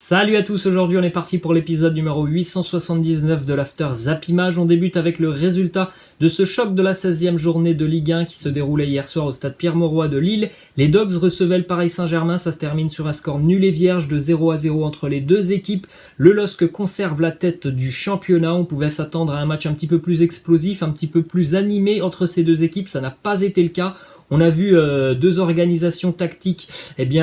Salut à tous, aujourd'hui on est parti pour l'épisode numéro 879 de l'After Zappimage. On débute avec le résultat de ce choc de la 16e journée de Ligue 1 qui se déroulait hier soir au stade Pierre-Mauroy de Lille. Les Dogs recevaient le Paris Saint-Germain, ça se termine sur un score nul et vierge de 0-0 entre les deux équipes. Le LOSC conserve la tête du championnat, on pouvait s'attendre à un match un petit peu plus explosif, un petit peu plus animé entre ces deux équipes, ça n'a pas été le cas. On a vu deux organisations tactiques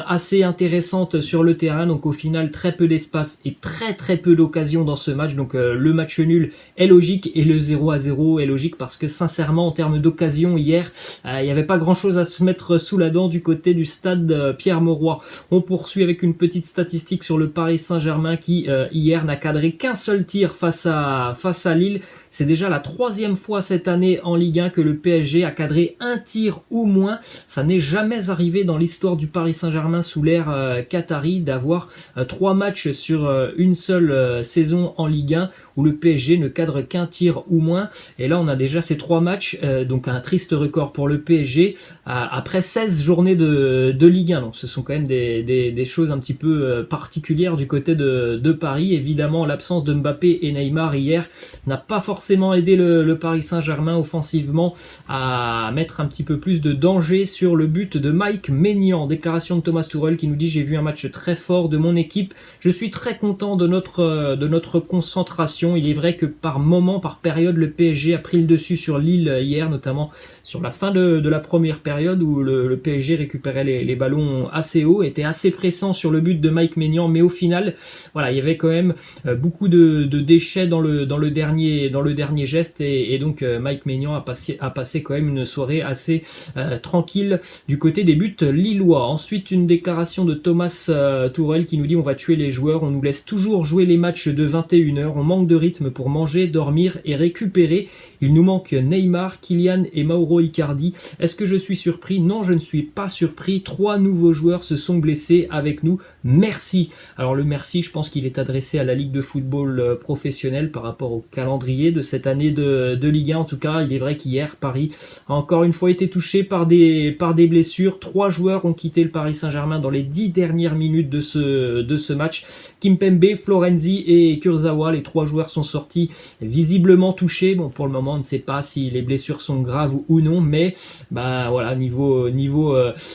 assez intéressantes sur le terrain, donc au final très peu d'espace et très peu d'occasions dans ce match, donc le match nul est logique et le 0-0 est logique parce que sincèrement en termes d'occasion hier, il n'y avait pas grand chose à se mettre sous la dent du côté du stade Pierre-Mauroy. On poursuit avec une petite statistique sur le Paris Saint-Germain qui hier n'a cadré qu'un seul tir face à Lille. C'est déjà la troisième fois cette année en Ligue 1 que le PSG a cadré un tir ou moins. Ça n'est jamais arrivé dans l'histoire du Paris Saint-Germain sous l'ère qatari d'avoir 3 matchs sur une seule saison en Ligue 1 où le PSG ne cadre qu'un tir ou moins. Et là, on a déjà ces 3 matchs, donc un triste record pour le PSG après 16 journées de Ligue 1. Donc ce sont quand même des choses un petit peu particulières du côté de Paris. Évidemment, l'absence de Mbappé et Neymar hier n'a pas forcément aidé le Paris Saint-Germain offensivement à mettre un petit peu plus de danger sur le but de Mike Maignan. Déclaration de Thomas Tuchel qui nous dit: j'ai vu un match très fort de mon équipe, je suis très content de notre concentration. Il est vrai que par moment, par période, le PSG a pris le dessus sur Lille hier, notamment sur la fin de la première période où le PSG récupérait les ballons assez haut, était assez pressant sur le but de Mike Maignan, mais au final, voilà, il y avait quand même beaucoup de déchets dans le dernier geste et donc Mike Maignan a passé quand même une soirée assez tranquille du côté des buts lillois. Ensuite, une déclaration de Thomas Tuchel qui nous dit: on va tuer les joueurs, on nous laisse toujours jouer les matchs de 21h, on manque de rythme pour manger, dormir et récupérer. Il nous manque Neymar, Kylian et Mauro Icardi. Est-ce que je suis surpris? Non, je ne suis pas surpris. 3 nouveaux joueurs se sont blessés avec nous. Merci. Alors le merci, je pense qu'il est adressé à la Ligue de football professionnelle par rapport au calendrier de cette année de Ligue 1. En tout cas, il est vrai qu'hier, Paris a encore une fois été touché par des blessures. 3 joueurs ont quitté le Paris Saint-Germain dans les 10 dernières minutes de ce match. Kimpembe, Florenzi et Kurzawa, les 3 joueurs sont sortis visiblement touchés. Bon, pour le moment, on ne sait pas si les blessures sont graves ou non, mais voilà, niveau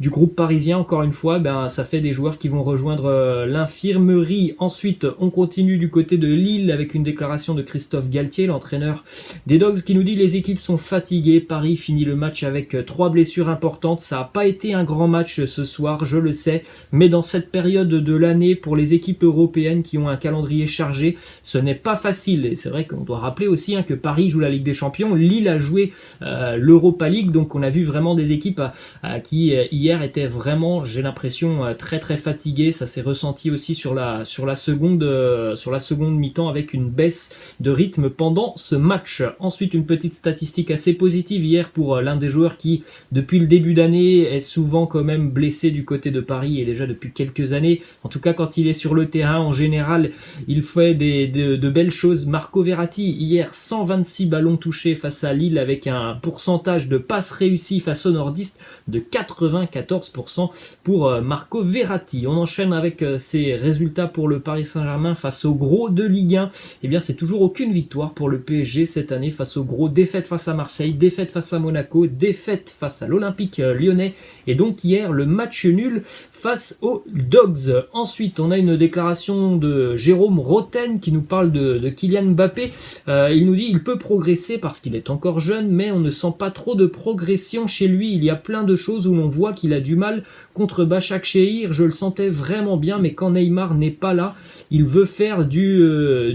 du groupe parisien, encore une fois, ça fait des joueurs qui vont rejoindre l'infirmerie. Ensuite, on continue du côté de Lille avec une déclaration de Christophe Galtier, l'entraîneur des Dogs, qui nous dit: les équipes sont fatiguées, Paris finit le match avec 3 blessures importantes, ça n'a pas été un grand match ce soir, je le sais, mais dans cette période de l'année, pour les équipes européennes qui ont un calendrier chargé, ce n'est pas facile. Et c'est vrai qu'on doit rappeler aussi que Paris joue la Ligue des Champions, Lille a joué l'Europa League, donc on a vu vraiment des équipes qui hier étaient vraiment, j'ai l'impression, très fatiguées. Ça s'est ressenti aussi sur la seconde mi-temps avec une baisse de rythme pendant ce match. Ensuite, une petite statistique assez positive hier pour l'un des joueurs qui, depuis le début d'année, est souvent quand même blessé du côté de Paris et déjà depuis quelques années. En tout cas, quand il est sur le terrain, en général, il fait de belles choses. Marco Verratti, hier, 126 ballons touchés face à Lille avec un pourcentage de passes réussies face aux nordistes de 94% pour Marco Verratti. On enchaîne avec ces résultats pour le Paris Saint-Germain face au gros de Ligue 1. Eh bien, c'est toujours aucune victoire pour le PSG cette année face au gros. Défaite face à Marseille, défaite face à Monaco, défaite face à l'Olympique lyonnais et donc hier le match nul face aux Dogs. Ensuite, on a une déclaration de Jérôme Roten qui nous parle de Kylian Mbappé. Il nous dit: il peut progresser parce qu'il est encore jeune, mais on ne sent pas trop de progression chez lui. Il y a plein de choses où l'on voit qu'il a du mal. Contre Başakşehir, je le sentais vraiment bien, mais quand Neymar n'est pas là, il veut faire du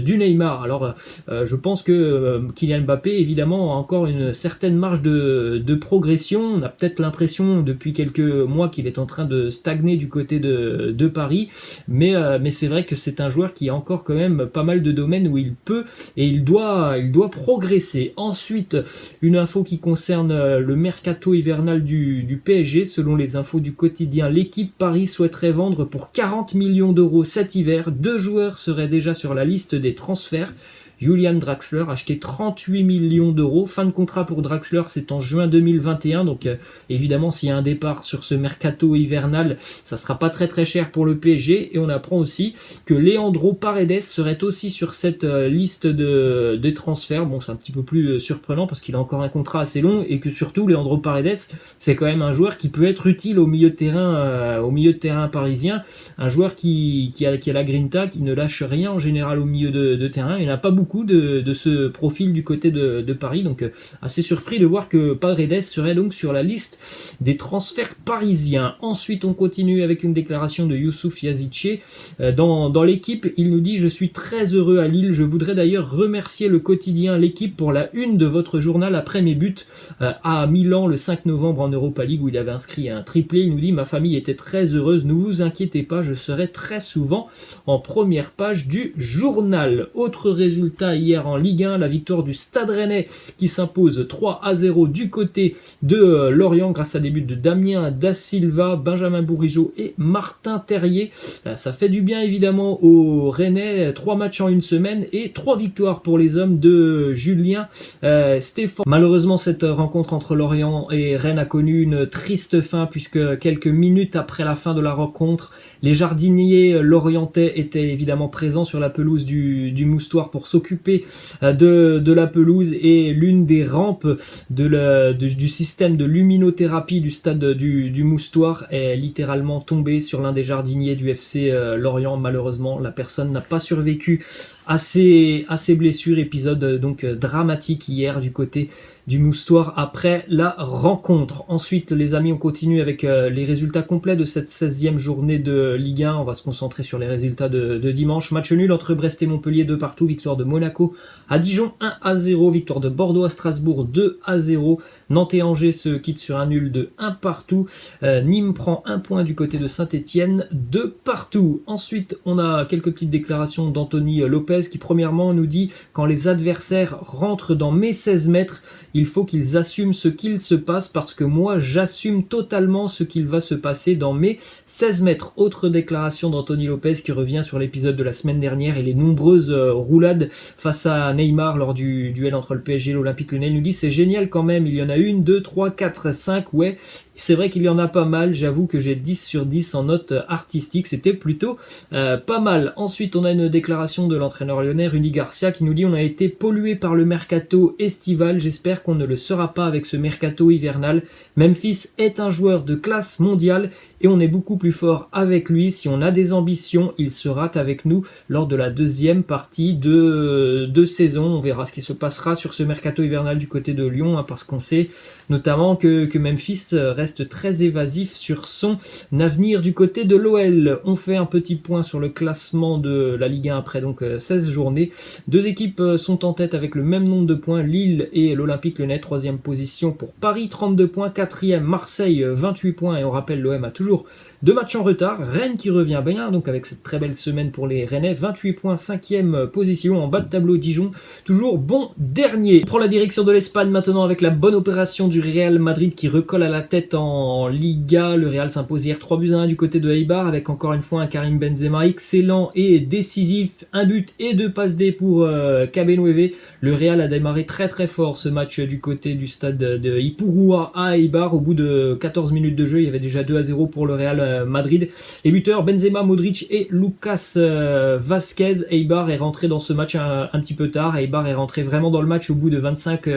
Neymar. Alors, je pense que Kylian Mbappé, évidemment, a encore une certaine marge de progression. On a peut-être l'impression depuis quelques mois qu'il est en train de stagner du côté de Paris, mais c'est vrai que c'est un joueur qui a encore quand même pas mal de domaines où il peut et il doit progresser. Ensuite, une info qui concerne le mercato hivernal du PSG. Selon les infos du quotidien L'équipe, Paris souhaiterait vendre pour 40 millions d'euros cet hiver. 2 joueurs seraient déjà sur la liste des transferts. Julian Draxler, acheté 38 millions d'euros. Fin de contrat pour Draxler, c'est en juin 2021, donc évidemment s'il y a un départ sur ce mercato hivernal, ça sera pas très très cher pour le PSG. Et on apprend aussi que Leandro Paredes serait aussi sur cette liste de transferts. Bon, c'est un petit peu plus surprenant parce qu'il a encore un contrat assez long et que surtout Leandro Paredes, c'est quand même un joueur qui peut être utile au milieu de terrain parisien, un joueur qui a la grinta, qui ne lâche rien en général au milieu de terrain. Il n'y en a pas beaucoup de ce profil du côté de Paris, donc assez surpris de voir que Paredes serait donc sur la liste des transferts parisiens. Ensuite, on continue avec une déclaration de Youssouf Yazici. Dans l'équipe, il nous dit: je suis très heureux à Lille, je voudrais d'ailleurs remercier le quotidien L'équipe pour la une de votre journal après mes buts à Milan le 5 novembre en Europa League où il avait inscrit un triplé. Il nous dit: ma famille était très heureuse, ne vous inquiétez pas, je serai très souvent en première page du journal. Autre résultat hier en Ligue 1, la victoire du Stade Rennais qui s'impose 3-0 du côté de Lorient grâce à des buts de Damien Da Silva, Benjamin Bourigeaud et Martin Terrier. Ça fait du bien évidemment aux Rennais, 3 matchs en une semaine et 3 victoires pour les hommes de Julien Stéphane. Malheureusement, cette rencontre entre Lorient et Rennes a connu une triste fin puisque quelques minutes après la fin de la rencontre, les jardiniers lorientais étaient évidemment présents sur la pelouse du Moustoir pour s'occuper de la pelouse et l'une des rampes du système de luminothérapie du stade du Moustoir est littéralement tombée sur l'un des jardiniers du FC Lorient. Malheureusement, la personne n'a pas survécu à ses blessures. Épisode donc dramatique hier du côté du Moustoir après la rencontre. Ensuite, les amis, on continue avec les résultats complets de cette 16e journée de Ligue 1. On va se concentrer sur les résultats de dimanche. Match nul entre Brest et Montpellier, 2-2. Victoire de Monaco à Dijon, 1-0. Victoire de Bordeaux à Strasbourg, 2-0. Nantes et Angers se quittent sur un nul de 1-2. Nîmes prend 1 point du côté de Saint-Etienne, 2-2. Ensuite, on a quelques petites déclarations d'Anthony Lopez qui premièrement nous dit: quand les adversaires rentrent dans mes 16 mètres, il faut qu'ils assument ce qu'il se passe parce que moi j'assume totalement ce qu'il va se passer dans mes 16 mètres. Autre déclaration d'Anthony Lopez qui revient sur l'épisode de la semaine dernière et les nombreuses roulades face à Neymar lors du duel entre le PSG et l'Olympique Lyonnais. Il nous dit: c'est génial quand même, il y en a 1, 2, 3, 4, 5, ouais. C'est vrai qu'il y en a pas mal, j'avoue que j'ai 10 sur 10 en note artistique, c'était plutôt pas mal. Ensuite, on a une déclaration de l'entraîneur lyonnais, Rudy Garcia, qui nous dit: on a été pollué par le mercato estival, j'espère qu'on ne le sera pas avec ce mercato hivernal. Memphis est un joueur de classe mondiale et on est beaucoup plus fort avec lui. Si on a des ambitions, il sera avec nous lors de la deuxième partie de saison. On verra ce qui se passera sur ce mercato hivernal du côté de Lyon, parce qu'on sait notamment que Memphis reste très évasif sur son avenir du côté de l'OL. On fait un petit point sur le classement de la Ligue 1 après donc 16 journées. 2 équipes sont en tête avec le même nombre de points, Lille et l'Olympique Lyonnais. 3e position pour Paris, 32 points. 4e Marseille, 28 points. Et on rappelle, l'OM a toujours 2 matchs en retard. Rennes qui revient bien, donc avec cette très belle semaine pour les Rennais. 28 points, 5e position. En bas de tableau, Dijon, toujours bon dernier. On prend la direction de l'Espagne maintenant avec la bonne opération du Real Madrid qui recolle à la tête en Liga. Le Real s'impose hier 3-1 du côté de Eibar avec encore une fois un Karim Benzema excellent et décisif. 1 but et 2 passes D pour KB9. Le Real a démarré très très fort ce match du côté du stade de Ipurua à Eibar. Au bout de 14 minutes de jeu, il y avait déjà 2-0 pour le Real Madrid. Les buteurs Benzema, Modric et Lucas Vazquez. Eibar est rentré dans ce match un petit peu tard. Eibar est rentré vraiment dans le match au bout de 25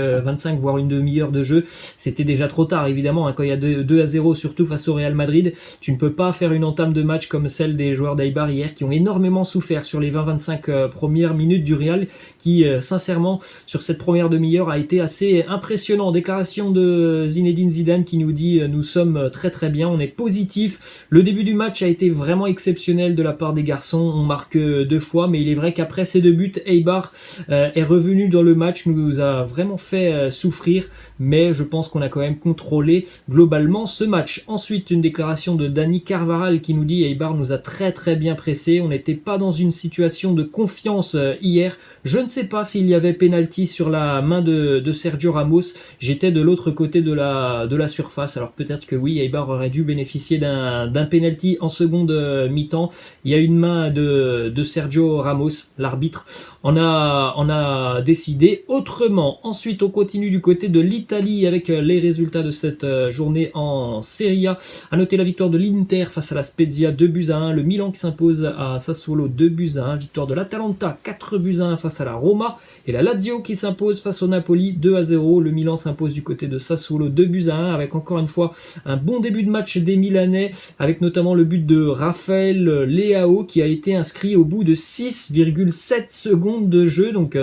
voire une demi-heure de jeu. C'était déjà trop tard évidemment, quand il y a 2-0 surtout face au Real Madrid. Tu ne peux pas faire une entame de match comme celle des joueurs d'Eibar hier qui ont énormément souffert sur les 20-25 premières minutes du Real qui sincèrement sur cette première demi-heure a été assez impressionnant. Déclaration de Zinedine Zidane qui nous dit: nous sommes très très bien, on est positif. Le début du match a été vraiment exceptionnel de la part des garçons. On marque 2 fois, mais il est vrai qu'après ces 2 buts, Eibar est revenu dans le match, nous a vraiment fait souffrir, mais je pense qu'on a quand même contrôlé globalement ce match. Ensuite, une déclaration de Dani Carvajal qui nous dit: Eibar nous a très très bien pressé, on n'était pas dans une situation de confiance hier. Je ne sais pas s'il y avait penalty sur la main de Sergio Ramos. J'étais de l'autre côté de la surface, alors peut-être que oui, Eibar aurait dû bénéficier bénéficié d'un penalty en seconde mi-temps. Il y a une main de Sergio Ramos, l'arbitre. On a décidé autrement. Ensuite, on continue du côté de l'Italie avec les résultats de cette journée en Serie A. À noter la victoire de l'Inter face à la Spezia 2-1. Le Milan qui s'impose à Sassuolo 2-1. Victoire de l'Atalanta 4-1 face à la Roma. Et la Lazio qui s'impose face au Napoli 2-0. Le Milan s'impose du côté de Sassuolo 2-1 avec encore une fois un bon début de match des Milanais avec notamment le but de Raphaël Leao qui a été inscrit au bout de 6,7 secondes de jeu. Donc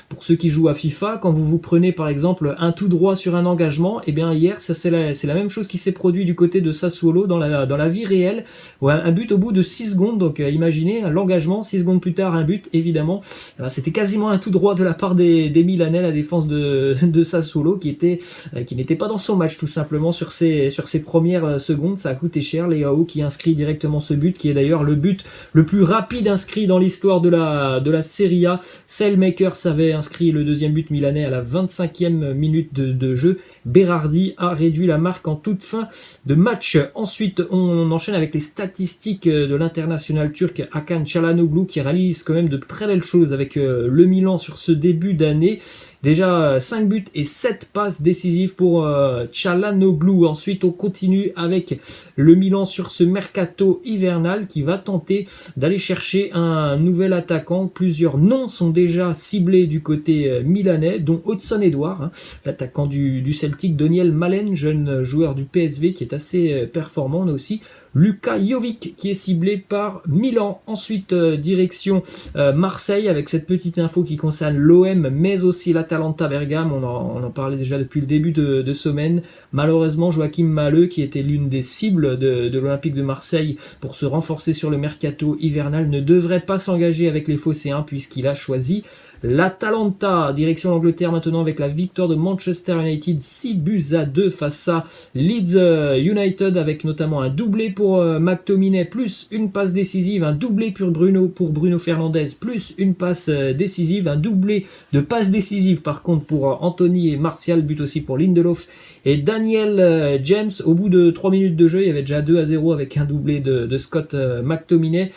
pour ceux qui jouent à FIFA, quand vous prenez par exemple un tout droit sur un engagement, et bien hier c'est la même chose qui s'est produit du côté de Sassuolo dans la vie réelle. Ouais, un but au bout de 6 secondes. Donc imaginez l'engagement, 6 secondes plus tard un but évidemment. C'était quasiment un tout droit de la part des Milanais, la défense de Sassuolo qui n'était pas dans son match tout simplement sur ses premières secondes. Ça a coûté cher. Leao qui inscrit directement ce but, qui est d'ailleurs le but le plus rapide inscrit dans l'histoire de la Serie A. Saelmakers avait inscrit le deuxième but milanais à la 25e minute de jeu. Berardi a réduit la marque en toute fin de match. Ensuite, on enchaîne avec les statistiques de l'international turc Hakan Çalhanoğlu qui réalise quand même de très belles choses avec le Milan sur ce début d'année. Déjà 5 buts et 7 passes décisives pour Çalhanoğlu. Ensuite, on continue avec le Milan sur ce mercato hivernal qui va tenter d'aller chercher un nouvel attaquant. Plusieurs noms sont déjà ciblés du côté milanais, dont Hudson-Odoi, l'attaquant du Celtic, Daniel Malen, jeune joueur du PSV qui est assez performant. On a aussi Luka Jovic qui est ciblé par Milan. Ensuite, direction Marseille avec cette petite info qui concerne l'OM, mais aussi l'Atalanta Bergame. On en parlait déjà depuis le début de semaine. Malheureusement, Joachim Mahler, qui était l'une des cibles de l'Olympique de Marseille pour se renforcer sur le mercato hivernal, ne devrait pas s'engager avec les Phocéens puisqu'il a choisi l'Atalanta. Direction l'Angleterre maintenant avec la victoire de Manchester United 6-2 face à Leeds United avec notamment un doublé pour McTominay plus une passe décisive, un doublé pour Bruno Fernandes plus une passe décisive, un doublé de passes décisives par contre pour Anthony et Martial, but aussi pour Lindelof et Daniel James. Au bout de 3 minutes de jeu, il y avait déjà 2-0 avec un doublé de Scott McTominay.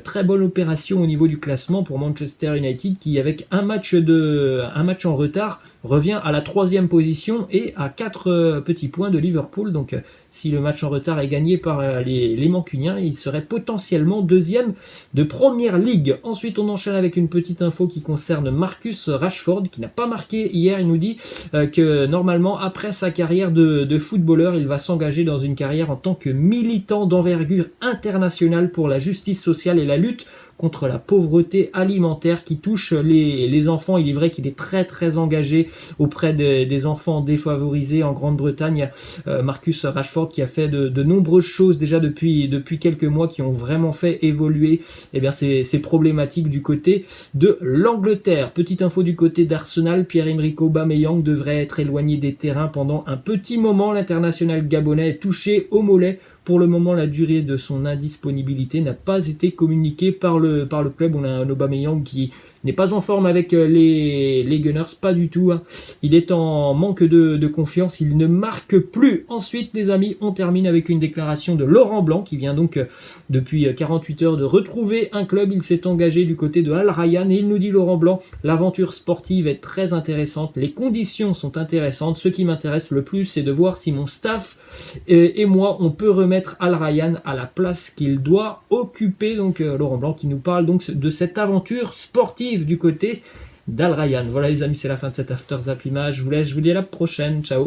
Très bonne opération au niveau du classement pour Manchester United qui, avec un match en retard, revient à la 3e position et à 4 petits points de Liverpool. Donc si le match en retard est gagné par les Mancuniens, il serait potentiellement 2e de Première Ligue. Ensuite, on enchaîne avec une petite info qui concerne Marcus Rashford, qui n'a pas marqué hier. Il nous dit que normalement, après sa carrière de footballeur, il va s'engager dans une carrière en tant que militant d'envergure internationale pour la justice sociale et la lutte contre la pauvreté alimentaire qui touche les enfants. Il est vrai qu'il est très très engagé auprès des enfants défavorisés en Grande-Bretagne. Marcus Rashford qui a fait de nombreuses choses déjà depuis quelques mois qui ont vraiment fait évoluer ces problématiques du côté de l'Angleterre. Petite info du côté d'Arsenal, Pierre-Emerick Aubameyang devrait être éloigné des terrains pendant un petit moment. L'international gabonais est touché au mollet. Pour le moment, la durée de son indisponibilité n'a pas été communiquée par le club. On a un Aubameyang qui n'est pas en forme avec les Gunners, pas du tout. Il est en manque de confiance, il ne marque plus. Ensuite, les amis, on termine avec une déclaration de Laurent Blanc qui vient donc depuis 48 heures de retrouver un club. Il s'est engagé du côté de Al Rayyan et il nous dit, Laurent Blanc, l'aventure sportive est très intéressante, les conditions sont intéressantes. Ce qui m'intéresse le plus, c'est de voir si mon staff et moi, on peut remettre Al Rayyan à la place qu'il doit occuper. Donc Laurent Blanc qui nous parle donc de cette aventure sportive du côté d'Al Rayyan. Voilà les amis, c'est la fin de cet After Zap Image. Je vous laisse, je vous dis à la prochaine. Ciao.